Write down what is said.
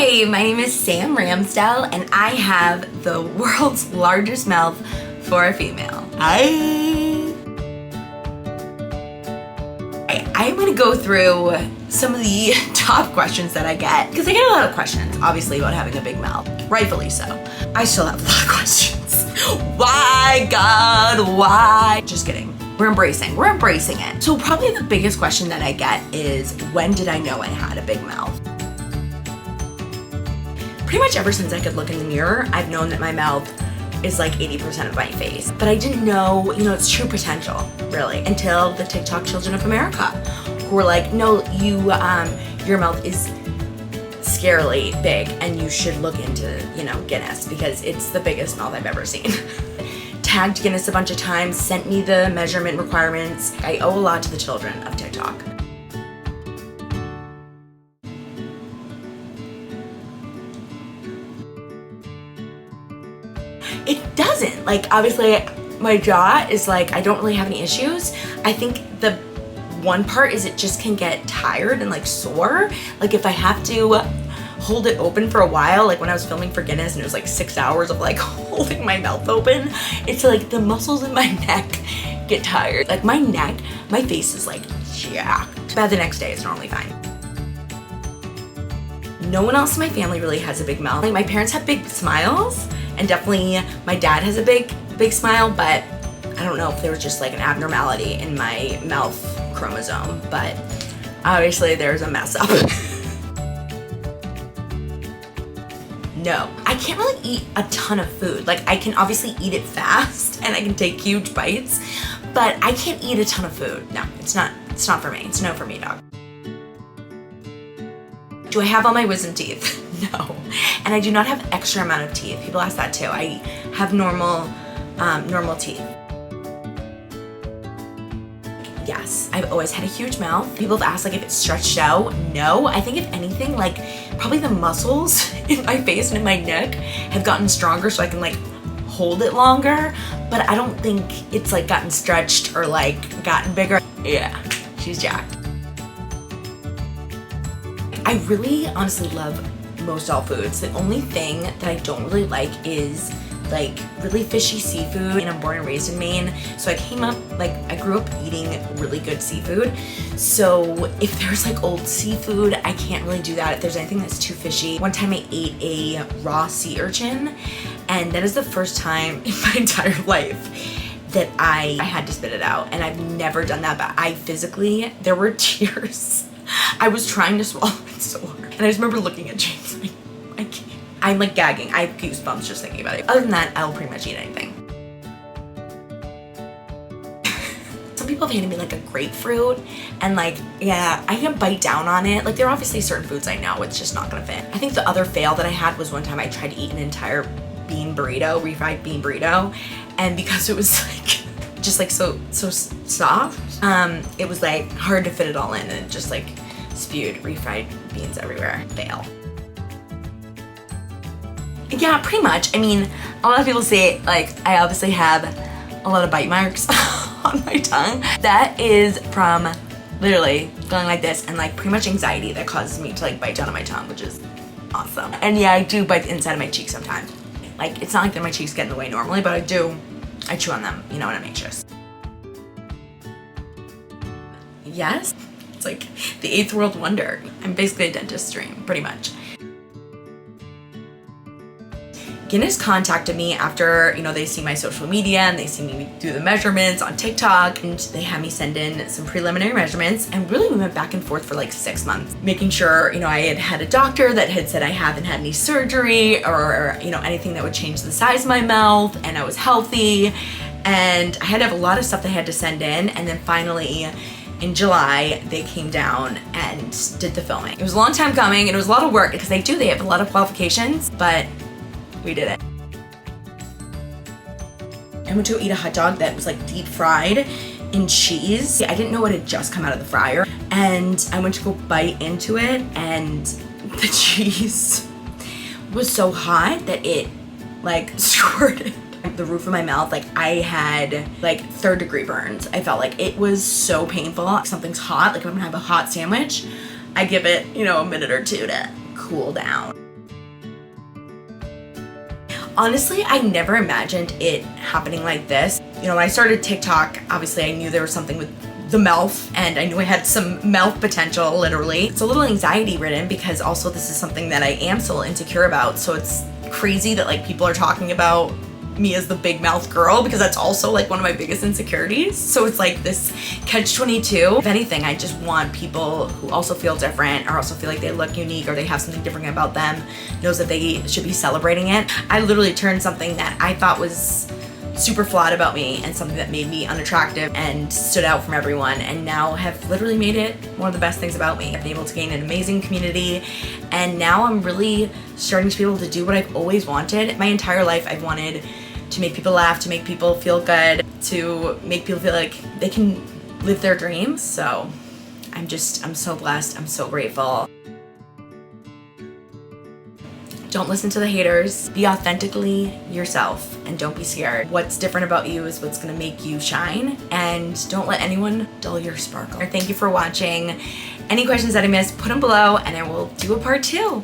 Hi, my name is Sam Ramsdell and I have the world's largest mouth for a female. I'm gonna go through some of the top questions that I get, because I get a lot of questions, obviously, about having a big mouth. Rightfully so. I still have a lot of questions. Why, God, why? Just kidding. We're embracing it. So probably the biggest question that I get is, when did I know I had a big mouth? Pretty much ever since I could look in the mirror, I've known that my mouth is like 80% of my face. But I didn't know, its true potential, really, until the TikTok children of America, who were like, no, your mouth is scarily big and you should look into, Guinness, because it's the biggest mouth I've ever seen. Tagged Guinness a bunch of times, sent me the measurement requirements. I owe a lot to the children of TikTok. It doesn't. Obviously, my jaw is I don't really have any issues. I think the one part is it just can get tired and sore. If I have to hold it open for a while, when I was filming for Guinness and it was 6 hours of holding my mouth open, it's the muscles in my neck get tired. My face is jacked. By the next day, it's normally fine. No one else in my family really has a big mouth. My parents have big smiles, and definitely my dad has a big smile, but I don't know if there was just an abnormality in my mouth chromosome, but obviously there's a mess up. No, I can't really eat a ton of food. I can obviously eat it fast and I can take huge bites, but I can't eat a ton of food. No, it's not for me. It's no for me, dog. Do I have all my wisdom teeth? No. And I do not have extra amount of teeth. People ask that too. I have normal teeth. Yes, I've always had a huge mouth. People have asked if it's stretched out. No, I think if anything, probably the muscles in my face and in my neck have gotten stronger so I can hold it longer, but I don't think it's gotten stretched or gotten bigger. Yeah, she's jacked. I really honestly love most all foods. The only thing that I don't really like is really fishy seafood, and I'm born and raised in Maine, so I grew up eating really good seafood. So if there's old seafood, I can't really do that if there's anything that's too fishy. One time I ate a raw sea urchin, and that is the first time in my entire life that I had to spit it out, and I've never done that, but there were tears. I was trying to swallow it so hard, and I just remember looking at James I can't. I'm gagging. I have goosebumps just thinking about it. Other than that, I'll pretty much eat anything. Some people have handed me a grapefruit, and yeah, I can bite down on it. There are obviously certain foods I know it's just not gonna fit. I think the other fail that I had was one time I tried to eat an entire bean burrito, refried bean burrito, and because it was just so soft, it was hard to fit it all in, and it just spewed refried beans everywhere. Fail. Yeah, pretty much. I mean, a lot of people say I obviously have a lot of bite marks on my tongue. That is from literally going like this and pretty much anxiety that causes me to bite down on my tongue, which is awesome. And yeah, I do bite the inside of my cheek sometimes. It's not that my cheeks get in the way normally, but I chew on them, and I'm anxious. Yes, it's the 8th world wonder. I'm basically a dentist's dream, pretty much. Guinness contacted me after, they see my social media and they see me do the measurements on TikTok, and they had me send in some preliminary measurements, and really we went back and forth for 6 months, making sure, I had a doctor that had said I haven't had any surgery or, anything that would change the size of my mouth, and I was healthy, and I had to have a lot of stuff they had to send in, and then finally in July, they came down and did the filming. It was a long time coming, and it was a lot of work because they have a lot of qualifications, but we did it. I went to eat a hot dog that was deep fried in cheese. I didn't know it had just come out of the fryer, and I went to go bite into it, and the cheese was so hot that it squirted the roof of my mouth. I had 3rd degree burns. I felt it was so painful. Something's hot, if I'm gonna have a hot sandwich, I give it, a minute or two to cool down. Honestly, I never imagined it happening like this. You know, when I started TikTok, obviously I knew there was something with the mouth, and I knew I had some mouth potential, literally. It's a little anxiety ridden because also this is something that I am still insecure about, so it's crazy that like people are talking about me as the big mouth girl, because that's also like one of my biggest insecurities. So it's like this catch-22. If anything, I just want people who also feel different or also feel like they look unique or they have something different about them knows that they should be celebrating it. I literally turned something that I thought was super flawed about me and something that made me unattractive and stood out from everyone, and now have literally made it one of the best things about me. I've been able to gain an amazing community, and now I'm really starting to be able to do what I've always wanted. My entire life I've wanted to make people laugh, to make people feel good, to make people feel like they can live their dreams. So I'm so blessed, I'm so grateful. Don't listen to the haters. Be authentically yourself and don't be scared. What's different about you is what's gonna make you shine, and don't let anyone dull your sparkle. Thank you for watching. Any questions that I missed, put them below and I will do a part 2.